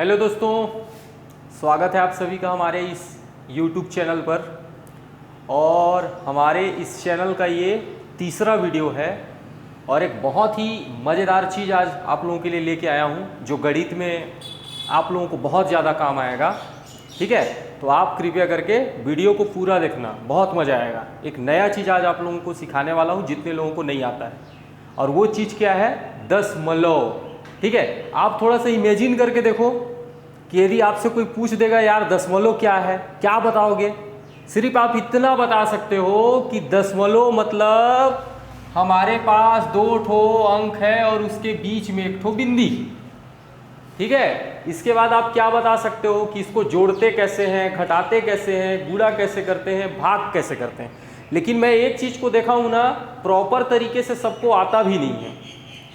Hello दोस्तों, स्वागत है आप सभी का हमारे इस YouTube चैनल पर। और हमारे इस चैनल का ये तीसरा वीडियो है और एक बहुत ही मज़ेदार चीज़ आज आप लोगों के लिए लेके आया हूँ जो गणित में आप लोगों को बहुत ज़्यादा काम आएगा। ठीक है, तो आप कृपया करके वीडियो को पूरा देखना, बहुत मज़ा आएगा। एक नया चीज़ आज आप लोगों को सिखाने वाला हूँ जितने लोगों को नहीं आता है, और वो चीज़ क्या है? दशमलव। ठीक है, आप थोड़ा सा इमेजिन करके देखो कि यदि आपसे कोई पूछ देगा यार दशमलव क्या है, क्या बताओगे? सिर्फ आप इतना बता सकते हो कि दशमलव मतलब हमारे पास 2 ठो अंक है और उसके बीच में 1 ठो बिंदी। ठीक है, इसके बाद आप क्या बता सकते हो कि इसको जोड़ते कैसे हैं, घटाते कैसे हैं, गुणा कैसे करते हैं, भाग कैसे करते हैं। लेकिन मैं एक चीज़ को देखा हूँ ना, प्रॉपर तरीके से सबको आता भी नहीं है।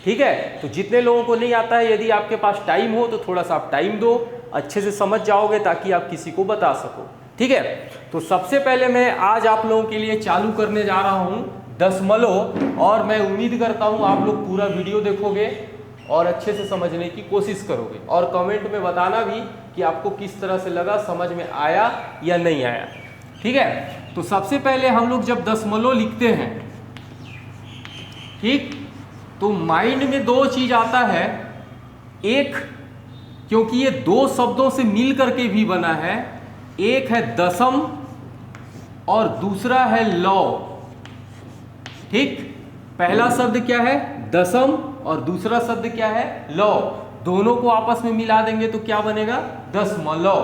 ठीक है, तो जितने लोगों को नहीं आता है, यदि आपके पास टाइम हो तो थोड़ा सा आप टाइम दो, अच्छे से समझ जाओगे ताकि आप किसी को बता सको। ठीक है, तो सबसे पहले मैं आज आप लोगों के लिए चालू करने जा रहा हूँ दशमलव, और मैं उम्मीद करता हूँ आप लोग पूरा वीडियो देखोगे और अच्छे से समझने की कोशिश करोगे, और कमेंट में बताना भी कि आपको किस तरह से लगा, समझ में आया या नहीं आया। ठीक है, तो सबसे पहले हम लोग जब दशमलव लिखते हैं, ठीक, तो माइंड में 2 चीज आता है। एक, क्योंकि ये 2 शब्दों से मिल करके भी बना है, एक है दशम और दूसरा है लव। ठीक, पहला शब्द क्या है? दशम, और दूसरा शब्द क्या है? लव। दोनों को आपस में मिला देंगे तो क्या बनेगा? दशमलव।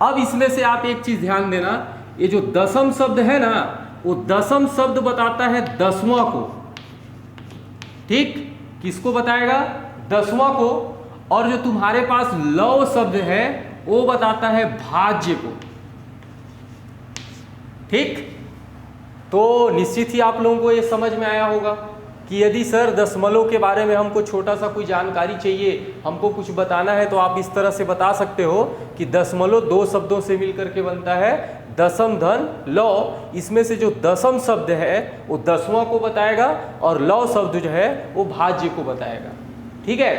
अब इसमें से आप एक चीज ध्यान देना, ये जो दशम शब्द है ना, वो दशम शब्द बताता है 10वां को। ठीक, किसको बताएगा? 10वां को। और जो तुम्हारे पास लव शब्द है वो बताता है भाज्य को। ठीक, तो निश्चित ही आप लोगों को ये समझ में आया होगा कि यदि सर दशमलव के बारे में हमको छोटा सा कोई जानकारी चाहिए, हमको कुछ बताना है, तो आप इस तरह से बता सकते हो कि दशमलव 2 शब्दों से मिलकर के बनता है दशम धन लव। इसमें से जो दशम शब्द है वो 10वां को बताएगा और लव शब्द जो है वो भाज्य को बताएगा। ठीक है,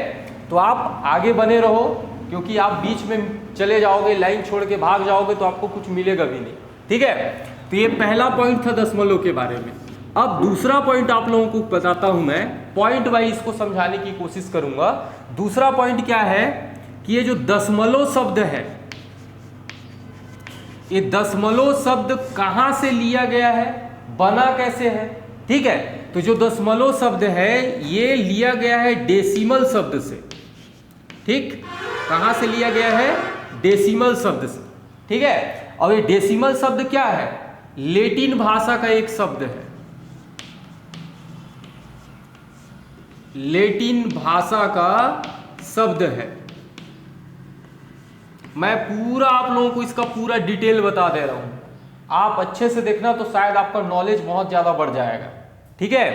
तो आप आगे बने रहो, क्योंकि आप बीच में चले जाओगे, लाइन छोड़ के भाग जाओगे तो आपको कुछ मिलेगा भी नहीं। ठीक है, तो ये पहला पॉइंट था दशमलव के बारे में। अब दूसरा पॉइंट आप लोगों को बताता हूं, मैं पॉइंट वाइज इसको समझाने की कोशिश करूंगा। दूसरा पॉइंट क्या है कि ये जो दशमलव शब्द है, ये दशमलव शब्द कहां से लिया गया है, बना कैसे है? ठीक है, तो जो दशमलव शब्द है ये लिया गया है डेसिमल शब्द से। ठीक, कहां से लिया गया है? डेसिमल शब्द से। ठीक है, और ये डेसिमल शब्द क्या है? लैटिन भाषा का एक शब्द है। लैटिन भाषा का शब्द है। मैं पूरा आप लोगों को इसका पूरा डिटेल बता दे रहा हूं, आप अच्छे से देखना तो शायद आपका नॉलेज बहुत ज्यादा बढ़ जाएगा। ठीक है,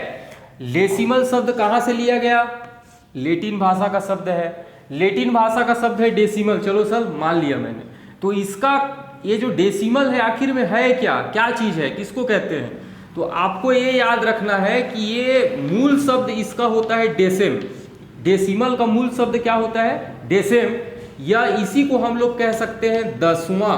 डेसिमल शब्द कहां से लिया गया? लैटिन भाषा का शब्द है। लैटिन भाषा का शब्द है डेसिमल, चलो सर मान लिया मैंने। तो इसका ये जो डेसिमल है आखिर में है क्या, क्या चीज है, किसको कहते हैं? तो आपको ये याद रखना है कि ये मूल शब्द इसका होता है डेसिम। डेसिमल का मूल शब्द क्या होता है? डेसिम, या इसी को हम लोग कह सकते हैं 10वां।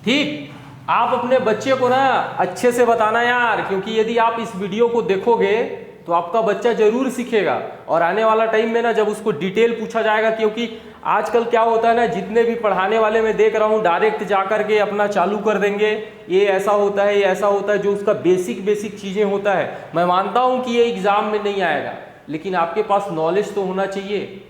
ठीक, आप अपने बच्चे को ना अच्छे से बताना यार, क्योंकि यदि आप इस वीडियो को देखोगे तो आपका बच्चा जरूर सीखेगा, और आने वाला टाइम में ना जब उसको डिटेल पूछा जाएगा, क्योंकि आजकल क्या होता है ना, जितने भी पढ़ाने वाले मैं देख रहा हूँ डायरेक्ट जाकर के अपना चालू कर देंगे, ये ऐसा होता है, ये ऐसा होता है, जो उसका बेसिक चीज़ें होता है। मैं मानता हूँ कि ये एग्जाम में नहीं आएगा, लेकिन आपके पास नॉलेज तो होना चाहिए।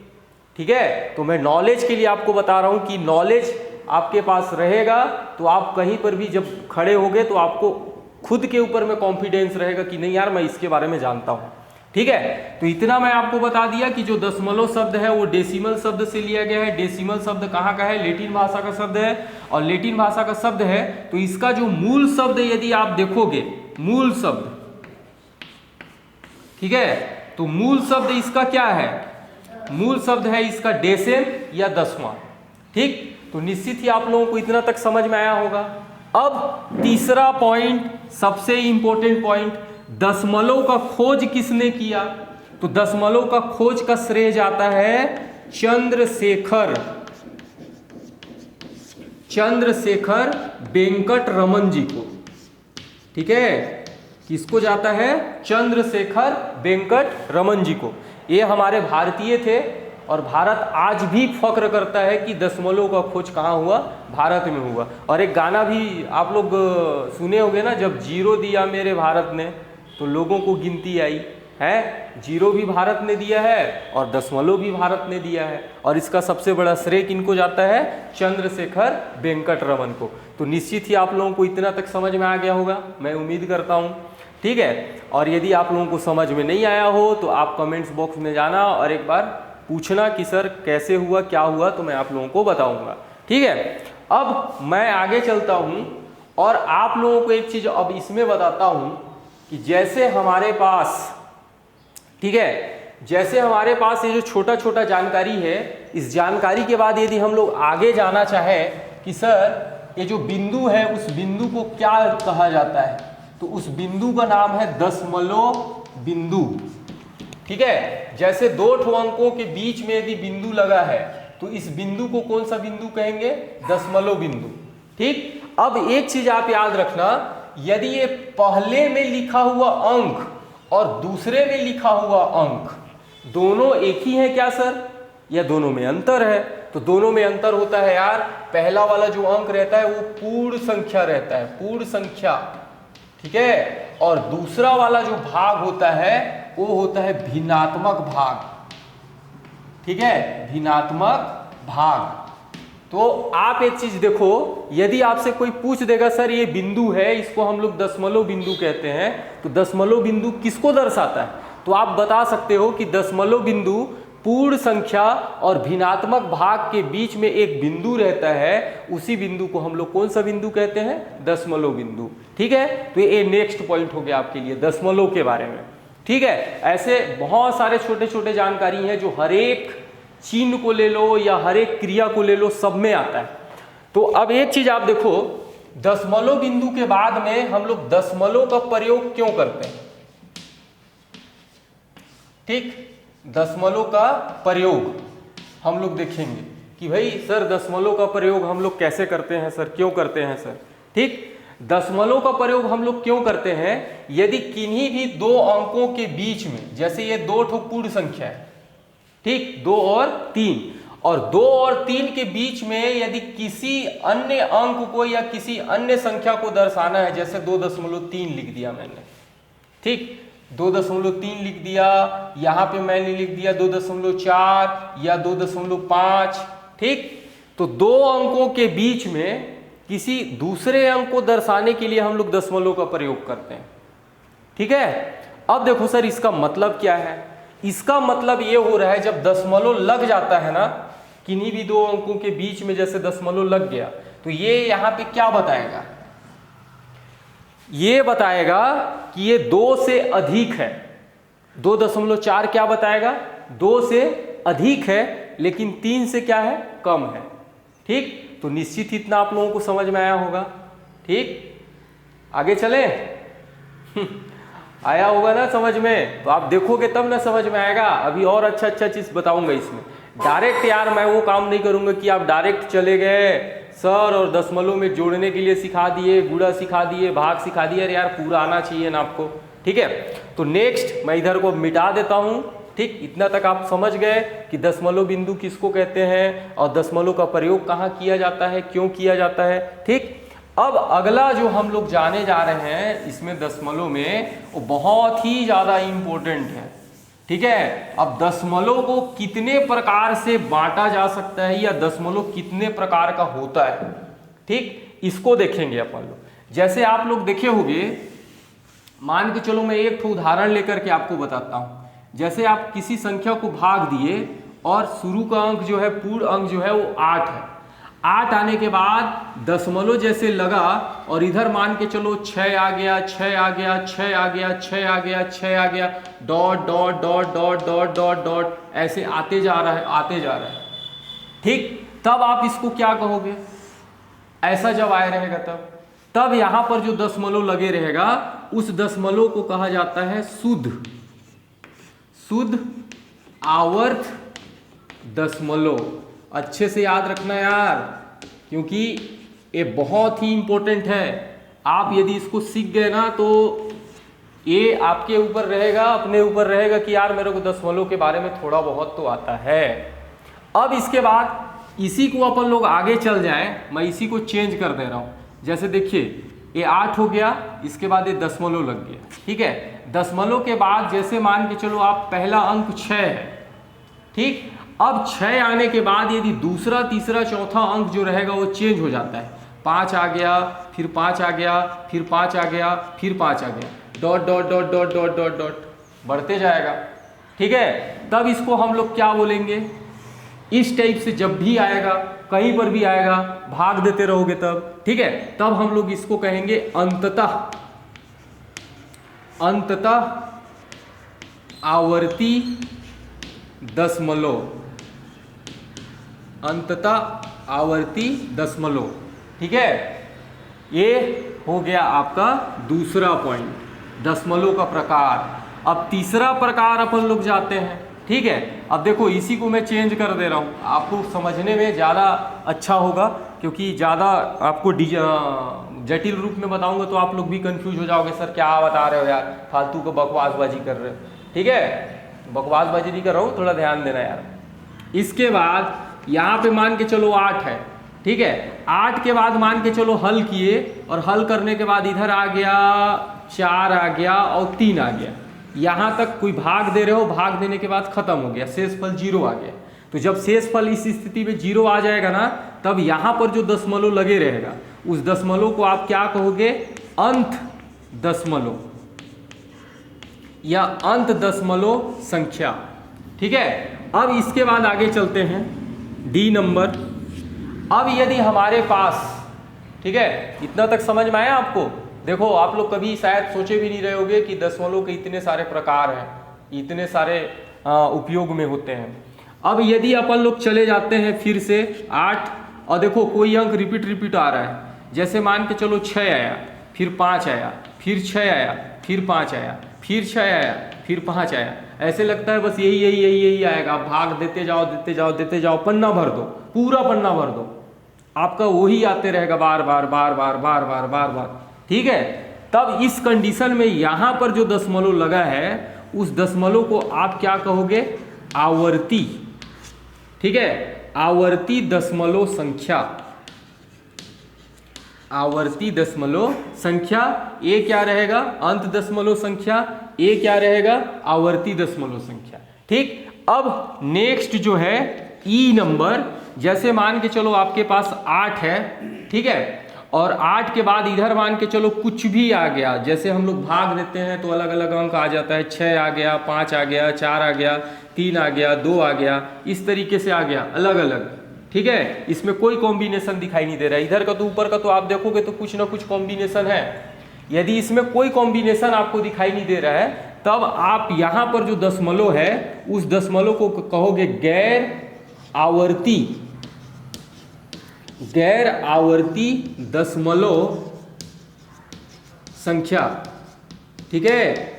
ठीक है, तो मैं नॉलेज के लिए आपको बता रहा हूँ कि नॉलेज आपके पास रहेगा तो आप कहीं पर भी जब खड़े होगे तो आपको खुद के ऊपर में कॉन्फिडेंस रहेगा कि नहीं यार मैं इसके बारे में जानता हूँ। ठीक है, तो इतना मैं आपको बता दिया कि जो दशमलव शब्द है वो डेसिमल शब्द से लिया गया है। डेसिमल शब्द कहाँ का है? लैटिन भाषा का शब्द है, और लैटिन भाषा का शब्द है तो इसका जो मूल शब्द यदि आप देखोगे, मूल शब्द, ठीक है, तो मूल शब्द इसका क्या है? मूल शब्द है इसका डेसिम या 10वां। ठीक, तो निश्चित ही आप लोगों को इतना तक समझ में आया होगा। अब तीसरा पॉइंट, सबसे इंपॉर्टेंट पॉइंट, दशमलव का खोज किसने किया? तो दशमलव का खोज का श्रेय जाता है चंद्रशेखर वेंकट रमन जी को। ठीक है, किसको जाता है? चंद्रशेखर वेंकट रमन जी को। ये हमारे भारतीय थे और भारत आज भी फख्र करता है कि दशमलव का खोज कहाँ हुआ? भारत में हुआ। और एक गाना भी आप लोग सुने होंगे ना, जब जीरो दिया मेरे भारत ने तो लोगों को गिनती आई है। जीरो भी भारत ने दिया है और दशमलव भी भारत ने दिया है, और इसका सबसे बड़ा श्रेय किनको जाता है? चंद्रशेखर वेंकट रमन को। तो निश्चित ही आप लोगों को इतना तक समझ में आ गया होगा, मैं उम्मीद करता हूँ। ठीक है, और यदि आप लोगों को समझ में नहीं आया हो तो आप कमेंट्स बॉक्स में जाना और एक बार पूछना कि सर कैसे हुआ, क्या हुआ, तो मैं आप लोगों को बताऊंगा। ठीक है, अब मैं आगे चलता हूं और आप लोगों को एक चीज अब इसमें बताता हूं कि जैसे हमारे पास, ठीक है, जैसे हमारे पास ये जो छोटा छोटा जानकारी है, इस जानकारी के बाद यदि हम लोग आगे जाना चाहें कि सर ये जो बिंदु है उस बिंदु को क्या कहा जाता है, तो उस बिंदु का नाम है दशमलव बिंदु। ठीक है, जैसे दो ठो अंकों के बीच में यदि बिंदु लगा है तो इस बिंदु को कौन सा बिंदु कहेंगे? दशमलव बिंदु। ठीक, अब एक चीज आप याद रखना, यदि ये पहले में लिखा हुआ अंक और दूसरे में लिखा हुआ अंक दोनों एक ही है क्या सर, या दोनों में अंतर है? तो दोनों में अंतर होता है यार। पहला वाला जो अंक रहता है वो पूर्ण संख्या रहता है, पूर्ण संख्या। ठीक है, और दूसरा वाला जो भाग होता है वो होता है भिन्नात्मक भाग। ठीक है, भिन्नात्मक भाग। तो आप एक चीज देखो, यदि आपसे कोई पूछ देगा सर ये बिंदु है, इसको हम लोग दशमलव बिंदु कहते हैं, तो दशमलव बिंदु किसको दर्शाता है? तो आप बता सकते हो कि दशमलव बिंदु पूर्ण संख्या और भिन्नात्मक भाग के बीच में एक बिंदु रहता है, उसी बिंदु को हम लोग कौन सा बिंदु कहते हैं? दशमलव बिंदु। ठीक है, तो ये नेक्स्ट पॉइंट हो गया आपके लिए दशमलव के बारे में। ठीक है, ऐसे बहुत सारे छोटे छोटे जानकारी हैं जो हर एक चिन्ह को ले लो या हर एक क्रिया को ले लो, सब में आता है। तो अब एक चीज आप देखो, दशमलव बिंदु के बाद में हम लोग दशमलव का प्रयोग क्यों करते हैं? ठीक, दशमलव का प्रयोग हम लोग देखेंगे कि भाई सर दशमलव का प्रयोग हम लोग कैसे करते हैं सर, क्यों करते हैं सर। ठीक, दशमलव का प्रयोग हम लोग क्यों करते हैं? यदि किन्हीं भी दो अंकों के बीच में, जैसे ये दो ठो पूर्ण संख्या है, ठीक, 2 और 3, और 2 और 3 के बीच में यदि किसी अन्य अंक को या किसी अन्य संख्या को दर्शाना है, जैसे 2.3 लिख दिया मैंने, ठीक, 2.3 लिख दिया, यहां पे मैंने लिख दिया 2.4 या 2.5, ठीक, तो दो अंकों के बीच में किसी दूसरे अंक को दर्शाने के लिए हम लोग दशमलव का प्रयोग करते हैं। ठीक है, अब देखो सर इसका मतलब क्या है? इसका मतलब ये हो रहा है जब दशमलव लग जाता है ना, किन्हीं भी दो अंकों के बीच में जैसे दशमलव लग गया, तो ये यहां पे क्या बताएगा? ये बताएगा कि ये 2 से अधिक है। 2.4 क्या बताएगा? 2 से अधिक है, लेकिन 3 से क्या है? कम है। ठीक, तो निश्चित ही इतना आप लोगों को समझ में आया होगा। ठीक, आगे चले आया होगा ना समझ में? तो आप देखोगे तब ना समझ में आएगा। अभी और अच्छा अच्छा चीज बताऊंगा इसमें। डायरेक्ट यार मैं वो काम नहीं करूंगा कि आप डायरेक्ट चले गए सर और दशमलव में जोड़ने के लिए सिखा दिए, गुणा सिखा दिए, भाग सिखा दिए। अरे यार पूरा आना चाहिए ना आपको। ठीक है, तो नेक्स्ट मैं इधर को मिटा देता हूं। ठीक, इतना तक आप समझ गए कि दशमलव बिंदु किसको कहते हैं और दशमलव का प्रयोग कहाँ किया जाता है, क्यों किया जाता है। ठीक, अब अगला जो हम लोग जाने जा रहे हैं इसमें दशमलव में, वो बहुत ही ज़्यादा इम्पोर्टेंट है। ठीक है, अब दशमलव को कितने प्रकार से बांटा जा सकता है या दशमलव कितने प्रकार का होता है, ठीक, इसको देखेंगे अपन लोग। जैसे आप लोग देखे होंगे, मान के चलो मैं एक उदाहरण लेकर के आपको बताता हूँ। जैसे आप किसी संख्या को भाग दिए और शुरू का अंक जो है, पूर्ण अंक जो है वो 8 है। 8 आने के बाद दशमलव जैसे लगा और इधर मान के चलो 6 आ गया, 6 आ गया, 6 आ गया, 6 आ गया, 6 आ गया, dot dot dot dot dot dot dot ऐसे आते जा रहा है, आते जा रहा है। ठीक, तब आप इसको क्या कहोगे? ऐसा जब आए रहेगा तब यहां पर जो दशमलव लगे रहेगा उस दशमलव को कहा जाता है शुद्ध आवर्त दशमलव। अच्छे से याद रखना यार, क्योंकि ये बहुत ही इम्पोर्टेंट है। आप यदि इसको सीख गए ना तो ये आपके ऊपर रहेगा, अपने ऊपर रहेगा कि यार मेरे को दशमलव के बारे में थोड़ा बहुत तो आता है। अब इसके बाद इसी को अपन लोग आगे चल जाएं, मैं इसी को चेंज कर दे रहा हूँ। जैसे देखिए ये 8 हो गया, इसके बाद ये दशमलव लग गया, ठीक है। दशमलव के बाद जैसे मान के चलो आप पहला अंक 6 है, ठीक। अब 6 आने के बाद यदि दूसरा तीसरा चौथा अंक जो रहेगा वो चेंज हो जाता है। 5 आ गया, फिर 5 आ गया, फिर 5 आ गया, फिर 5 आ गया, dot dot dot dot dot dot dot बढ़ते जाएगा, ठीक है। तब इसको हम लोग क्या बोलेंगे, इस टाइप से जब भी आएगा, कहीं पर भी आएगा, भाग देते रहोगे तब, ठीक है। तब हम लोग इसको कहेंगे अंततः, अंततः आवर्ती दशमलव, अंततः आवर्ती दशमलव, ठीक है। ये हो गया आपका दूसरा पॉइंट, दशमलव का प्रकार। अब तीसरा प्रकार अपन लोग जाते हैं, ठीक है। अब देखो इसी को मैं चेंज कर दे रहा हूँ, आपको समझने में ज़्यादा अच्छा होगा, क्योंकि ज़्यादा आपको जटिल रूप में बताऊंगा तो आप लोग भी कंफ्यूज हो जाओगे, सर क्या बता रहे हो यार, फालतू को बकवासबाजी कर रहे हो, ठीक है। बकवासबाजी नहीं कर रहा हूँ, थोड़ा ध्यान देना यार। इसके बाद यहाँ पे मान के चलो 8 है, ठीक है। 8 के बाद मान के चलो हल किए, और हल करने के बाद इधर आ गया 4 आ गया और 3 आ गया। यहाँ तक कोई भाग दे रहे हो, भाग देने के बाद खत्म हो गया, शेषफल 0 आ गया। तो जब शेषफल इस स्थिति में 0 आ जाएगा ना, तब यहाँ पर जो दशमलव लगे रहेगा उस दशमलव को आप क्या कहोगे, अंत दशमलव या अंत दशमलव संख्या, ठीक है। अब इसके बाद आगे चलते हैं डी नंबर। अब यदि हमारे पास, ठीक है, इतना तक समझ में आया आपको। देखो आप लोग कभी शायद सोचे भी नहीं रहे होगे कि दशमलव के इतने सारे प्रकार हैं, इतने सारे उपयोग में होते हैं। अब यदि अपन लोग चले जाते हैं फिर से 8, और देखो कोई अंक रिपीट आ रहा है, जैसे मान के चलो 6 आया, फिर 5 आया, फिर 6 आया, फिर 5 आया, फिर 6 आया, फिर 5 आया। ऐसे लगता है बस यही आएगा, भाग देते जाओ, पन्ना भर दो, पूरा पन्ना भर दो, आपका वही आते रहेगा बार बार, ठीक है। तब इस कंडीशन में यहाँ पर जो दशमलव लगा है उस दशमलव को आप क्या कहोगे, आवर्ती, ठीक है, आवर्ती दशमलव संख्या, आवर्ती दशमलव संख्या। ये क्या रहेगा, अंत दशमलव संख्या, ये क्या रहेगा, आवर्ती दशमलव संख्या, ठीक। अब नेक्स्ट जो है ई नंबर, जैसे मान के चलो आपके पास 8 है, ठीक है, और 8 के बाद इधर मान के चलो कुछ भी आ गया, जैसे हम लोग भाग देते हैं तो अलग अलग अंक आ जाता है, 6 आ गया, 5 आ गया, 4 आ गया, 3 आ गया, 2 आ गया, इस तरीके से आ गया अलग अलग, ठीक है। इसमें कोई कॉम्बिनेशन दिखाई नहीं दे रहा है, इधर का तो ऊपर का तो आप देखोगे तो कुछ ना कुछ कॉम्बिनेशन है। यदि इसमें कोई कॉम्बिनेशन आपको दिखाई नहीं दे रहा है, तब आप यहाँ पर जो दशमलव है उस दशमलव को कहोगे गैर आवर्ती, गैर आवर्ती दशमलव संख्या, ठीक है।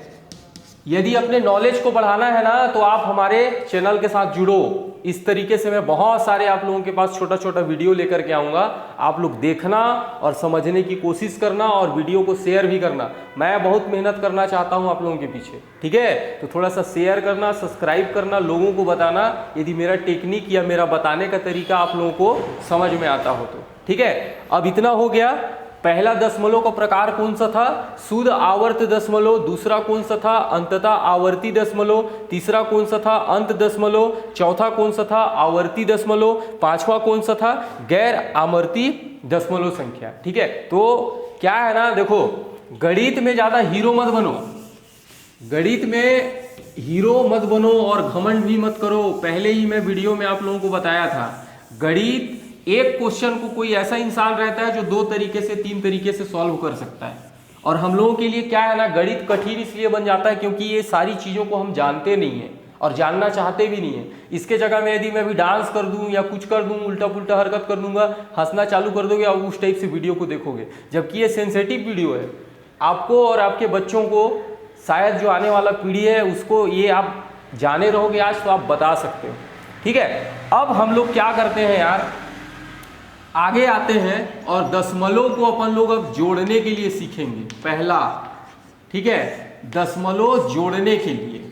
यदि अपने नॉलेज को बढ़ाना है ना तो आप हमारे चैनल के साथ जुड़ो। इस तरीके से मैं बहुत सारे आप लोगों के पास छोटा छोटा वीडियो लेकर के आऊँगा, आप लोग देखना और समझने की कोशिश करना और वीडियो को शेयर भी करना। मैं बहुत मेहनत करना चाहता हूँ आप लोगों के पीछे, ठीक है। तो थोड़ा सा शेयर करना, सब्सक्राइब करना, लोगों को बताना यदि मेरा टेक्निक या मेरा बताने का तरीका आप लोगों को समझ में आता हो तो, ठीक है। अब इतना हो गया। पहला दशमलव का प्रकार कौन सा था, शुद्ध आवर्त दशमलव। दूसरा कौन सा था, अंततः आवर्ती दशमलव। तीसरा कौन सा था, अंत दशमलव। चौथा कौन सा था, आवर्ती दशमलव। पांचवा कौन सा था, गैर आवर्ती दशमलव संख्या, ठीक है। तो क्या है ना, देखो गणित में ज्यादा हीरो मत बनो, गणित में हीरो मत बनो और घमंड भी मत करो। पहले ही मैं वीडियो में आप लोगों को बताया था, गणित एक क्वेश्चन को कोई ऐसा इंसान रहता है जो 2 तरीके से 3 तरीके से सॉल्व कर सकता है। और हम लोगों के लिए क्या है ना, गणित कठिन इसलिए बन जाता है क्योंकि ये सारी चीज़ों को हम जानते नहीं हैं और जानना चाहते भी नहीं है। इसके जगह में यदि मैं भी डांस कर दूं या कुछ कर दूं, उल्टा पुल्टा हरकत कर दूंगा, हंसना चालू कर दोगे और उस टाइप से वीडियो को देखोगे, जबकि ये सेंसिटिव वीडियो है। आपको और आपके बच्चों को, शायद जो आने वाला पीढ़ी है उसको ये आप जाने रहोगे आज तो आप बता सकते हो, ठीक है, अब हम लोग क्या करते हैं यार, आगे आते हैं और दशमलव को अपन लोग अब जोड़ने के लिए सीखेंगे। पहला, ठीक है, दशमलव जोड़ने के लिए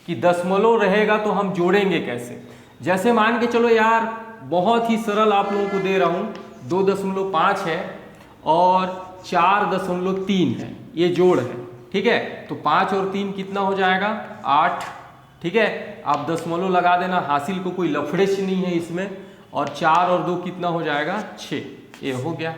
कि दशमलव रहेगा तो हम जोड़ेंगे कैसे। जैसे मान के चलो यार, बहुत ही सरल आप लोगों को दे रहा हूँ, 2.5 है और 4.3 है, ये जोड़ है, ठीक है। तो 5 और 3 कितना हो जाएगा, 8, ठीक है। आप दशमलव लगा देना, हासिल को कोई लफड़ेच नहीं है इसमें। और 4 और 2 कितना हो जाएगा, 6, ये हो गया,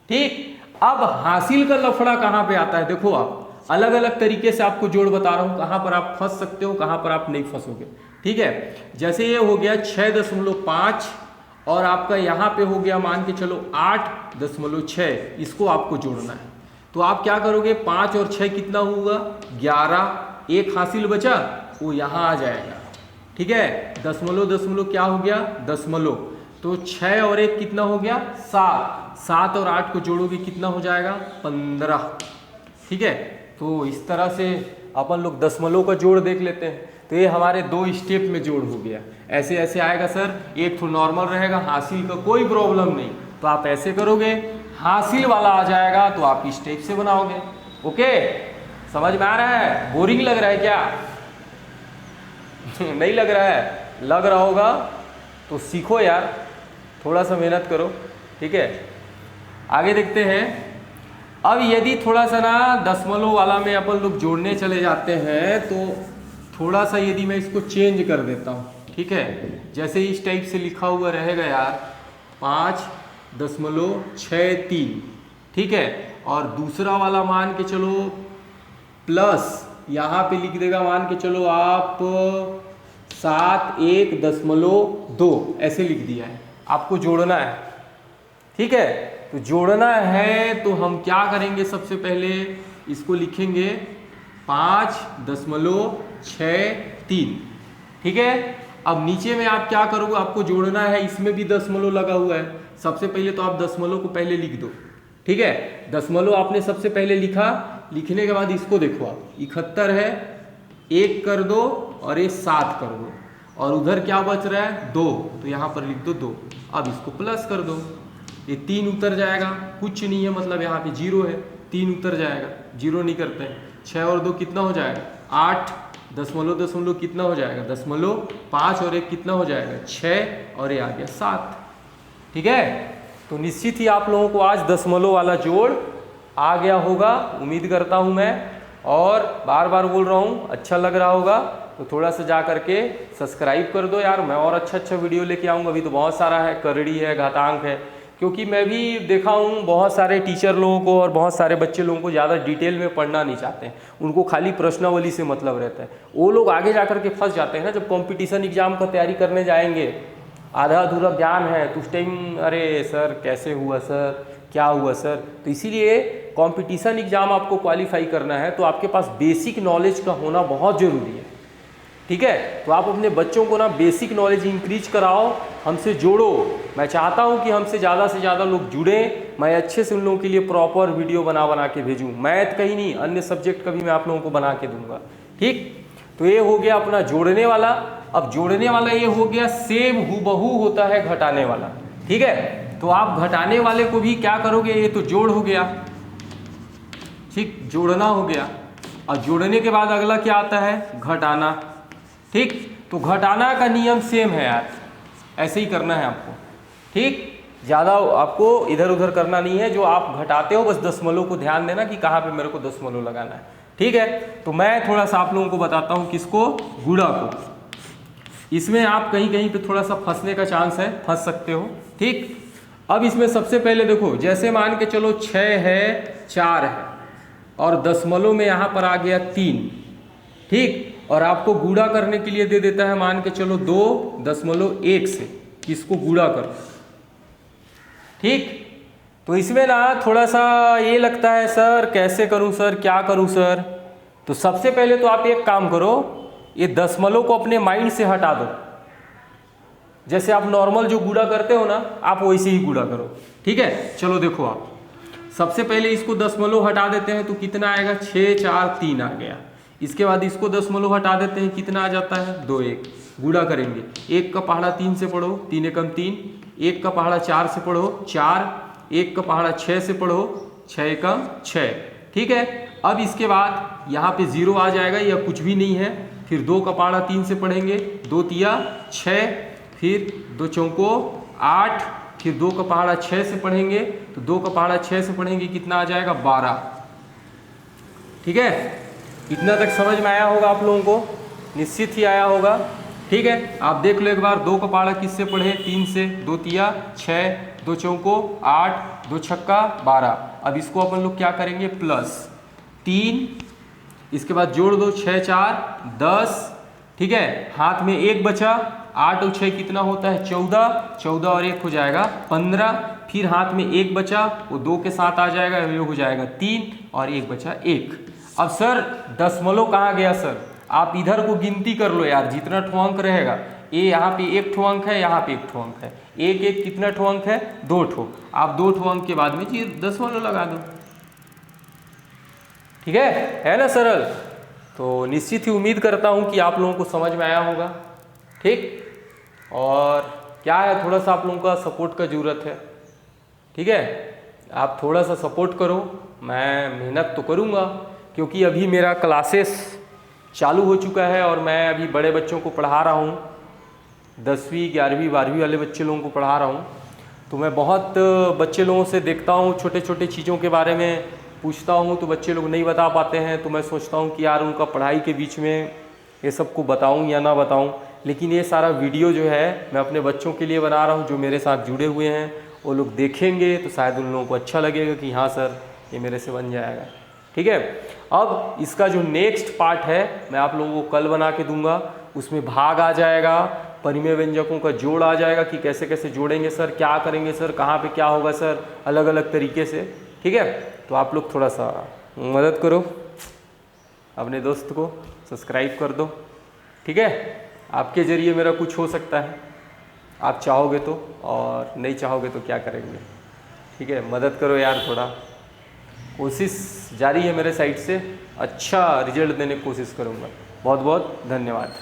ठीक। अब हासिल का लफड़ा कहाँ पे आता है, देखो आप अलग अलग तरीके से आपको जोड़ बता रहा हूँ, कहाँ पर आप फंस सकते हो, कहाँ पर आप नहीं फंसोगे, ठीक है। जैसे ये हो गया 6.5 और आपका यहाँ पे हो गया मान के चलो 8.6, इसको आपको जोड़ना है। तो आप क्या करोगे, 5 और 6 कितना होगा, 11, एक हासिल बचा वो यहाँ आ जाएगा, ठीक है। दशमलव क्या हो गया, दशमलव, तो 6 और 1 कितना हो गया, 7, 7 और 8 को जोड़ोगे कितना हो जाएगा, 15, ठीक है। तो इस तरह से अपन लोग दशमलव का जोड़ देख लेते हैं। तो ये हमारे 2 स्टेप में जोड़ हो गया। ऐसे ऐसे आएगा सर, एक तो नॉर्मल रहेगा, हासिल का कोई प्रॉब्लम नहीं, तो आप ऐसे करोगे, हासिल वाला आ जाएगा तो आप इस टाइप से बनाओगे। ओके, समझ में आ रहा है, बोरिंग लग रहा है क्या? नहीं लग रहा है, लग रहा होगा तो सीखो यार, थोड़ा सा मेहनत करो, ठीक है। आगे देखते हैं। अब यदि थोड़ा सा ना दशमलव वाला में अपन लोग जोड़ने चले जाते हैं, तो थोड़ा सा यदि मैं इसको चेंज कर देता हूँ, ठीक है। जैसे इस टाइप से लिखा हुआ रहेगा यार, 5.63, ठीक है। और दूसरा वाला मान के चलो प्लस, यहाँ पे लिख देगा मान के चलो आप 7.1.2, ऐसे लिख दिया है। आपको जोड़ना है, ठीक है। तो जोड़ना है तो हम क्या करेंगे, सबसे पहले इसको लिखेंगे 5.63, ठीक है। अब नीचे में आप क्या करोगे, आपको जोड़ना है, इसमें भी दशमलव लगा हुआ है। सबसे पहले तो आप दशमलव को पहले लिख दो, ठीक है। दशमलव आपने सबसे पहले लिखा, लिखने के बाद इसको देखो आप, 71 है, 1 कर दो और ये 7 कर दो, और उधर क्या बच रहा है, 2, तो यहाँ पर लिख दो 2। अब इसको प्लस कर दो, ये 3 उतर जाएगा, कुछ नहीं है, मतलब यहाँ पे 0 है, 3 उतर जाएगा, 0 नहीं करते हैं। 6 और 2 कितना हो जाएगा, 8, दशमलव कितना हो जाएगा, दशमलव, 5 और 1 कितना हो जाएगा, 6, और ये आ गया 7, ठीक है। तो निश्चित ही आप लोगों को आज दशमलव वाला जोड़ आ गया होगा, उम्मीद करता हूँ मैं। और बार बार बोल रहा हूँ, अच्छा लग रहा होगा तो थोड़ा सा जा करके सब्सक्राइब कर दो यार। मैं और अच्छा वीडियो लेके आऊँगा। अभी तो बहुत सारा है, करड़ी है, घातांक है, क्योंकि मैं भी देखा हूँ बहुत सारे टीचर लोगों को और बहुत सारे बच्चे लोगों को ज़्यादा डिटेल में पढ़ना नहीं चाहते हैं, उनको खाली प्रश्नावली से मतलब रहता है। वो लोग आगे जा करके फंस जाते हैं ना, जब कंपटीशन एग्जाम का तैयारी करने जाएंगे, आधा अधूरा ज्ञान है तो उस टाइम अरे सर कैसे हुआ सर, क्या हुआ सर। तो इसीलिए कंपटीशन एग्जाम आपको क्वालिफाई करना है तो आपके पास बेसिक नॉलेज का होना बहुत ज़रूरी है, ठीक है। तो आप अपने बच्चों को ना बेसिक नॉलेज इंक्रीज कराओ, हमसे जोड़ो। मैं चाहता हूं कि हमसे ज़्यादा से ज़्यादा लोग जुड़ें, मैं अच्छे से उन लोगों के लिए प्रॉपर वीडियो बना के भेजूं। मैथ का ही नहीं, अन्य सब्जेक्ट का भी मैं आप लोगों को बना के दूंगा, ठीक। तो ये हो गया अपना जोड़ने वाला। अब जोड़ने वाला ये हो गया, सेम हूबहू होता है घटाने वाला, ठीक है। तो आप घटाने वाले को भी क्या करोगे, ये तो जोड़ हो गया, ठीक, जोड़ना हो गया। और जोड़ने के बाद अगला क्या आता है, घटाना, ठीक। तो घटाना का नियम सेम है यार, ऐसे ही करना है आपको, ठीक। ज़्यादा आपको इधर उधर करना नहीं है, जो आप घटाते हो बस दशमलव को ध्यान देना कि कहाँ पे मेरे को दशमलव लगाना है, ठीक है। तो मैं थोड़ा सा आप लोगों को बताता हूँ किसको, गुणा को। इसमें आप कहीं कहीं पे थोड़ा सा फंसने का चांस है, फंस सकते हो, ठीक। अब इसमें सबसे पहले देखो, जैसे मान के चलो 6 है, 4 है, और दशमलव में यहाँ पर आ गया 3, ठीक। और आपको गुणा करने के लिए दे देता है मान के चलो 2.1 से, इसको गुणा करो, ठीक। तो इसमें ना थोड़ा सा ये लगता है सर कैसे करूं सर, क्या करूं सर। तो सबसे पहले तो आप एक काम करो, ये दशमलव को अपने माइंड से हटा दो। जैसे आप नॉर्मल जो गुणा करते हो ना, आप वैसे ही गुणा करो, ठीक है। चलो देखो, आप सबसे पहले इसको दशमलव हटा देते हैं तो कितना आएगा, 6, 4, 3 आ गया। इसके बाद इसको दशमलव हटा देते हैं, कितना आ जाता है, 2, 1। गुणा करेंगे। 1 का पहाड़ा 3 से पढ़ो, 3 एकम 3, 1 का पहाड़ा 4 से पढ़ो 4, 1 का पहाड़ा 6 से पढ़ो 6 एकम 6। ठीक है, अब इसके बाद यहाँ पे 0 आ जाएगा, या कुछ भी नहीं है। फिर 2 का पहाड़ा 3 से पढ़ेंगे, 2 तिया 6, फिर 2 चौको 8, फिर 2 का पहाड़ा 6 से पढ़ेंगे, तो 2 का पहाड़ा 6 से पढ़ेंगे कितना आ जाएगा 12। ठीक है, इतना तक समझ में आया होगा आप लोगों को, निश्चित ही आया होगा। ठीक है, आप देख लो एक बार, 2 का पहाड़ा किससे पढ़े 3 से, 2 तिया 6, 2 चौको 8, 2 छक्का 12। अब इसको अपन लोग क्या करेंगे प्लस 3, इसके बाद जोड़ दो 6 4 10। ठीक है, हाथ में 1 बचा, 8 और 6 कितना होता है 14, 14 और 1 हो जाएगा 15। फिर हाथ में 1 बचा, वो 2 के साथ आ जाएगा, ये हो जाएगा 3 और 1 बचा 1। अब सर दशमलव कहाँ गया सर, आप इधर को गिनती कर लो यार, जितना ठो अंक रहेगा। ये यहाँ पे 1 ठो अंक है, यहाँ पे 1 ठो अंक है, 1 1 कितना ठो अंक है 2 ठो। आप 2 ठो अंक के बाद में जी दशमलव लगा दो। ठीक है ना सरल। तो निश्चित ही उम्मीद करता हूँ कि आप लोगों को समझ में आया होगा। ठीक, और क्या है, थोड़ा सा आप लोगों का सपोर्ट का ज़रूरत है। ठीक है, आप थोड़ा सा सपोर्ट करो, मैं मेहनत तो करूँगा, क्योंकि अभी मेरा क्लासेस चालू हो चुका है और मैं अभी बड़े बच्चों को पढ़ा रहा हूँ, 10वीं 11वीं 12वीं वाले बच्चे लोगों को पढ़ा रहा हूँ। तो मैं बहुत बच्चे लोगों से देखता हूँ, छोटे छोटे चीज़ों के बारे में पूछता हूँ, तो बच्चे लोग नहीं बता पाते हैं। तो मैं सोचता हूँ कि यार उनका पढ़ाई के बीच में ये सब को बताऊँ या ना बताऊँ, लेकिन ये सारा वीडियो जो है मैं अपने बच्चों के लिए बना रहा हूँ, जो मेरे साथ जुड़े हुए हैं। वो लोग देखेंगे तो शायद उन लोगों को अच्छा लगेगा कि हाँ सर ये मेरे से बन जाएगा। ठीक है, अब इसका जो नेक्स्ट पार्ट है मैं आप लोगों को कल बना के दूंगा। उसमें भाग आ जाएगा, परिमेय व्यंजकों का जोड़ आ जाएगा कि कैसे कैसे जोड़ेंगे सर, क्या करेंगे सर, कहाँ पे क्या होगा सर, अलग अलग तरीके से। ठीक है, तो आप लोग थोड़ा सा मदद करो, अपने दोस्त को सब्सक्राइब कर दो। ठीक है, आपके ज़रिए मेरा कुछ हो सकता है, आप चाहोगे तो, और नहीं चाहोगे तो क्या करेंगे। ठीक है, मदद करो यार, थोड़ा कोशिश जारी है मेरे साइड से, अच्छा रिजल्ट देने की कोशिश करूँगा। बहुत बहुत धन्यवाद।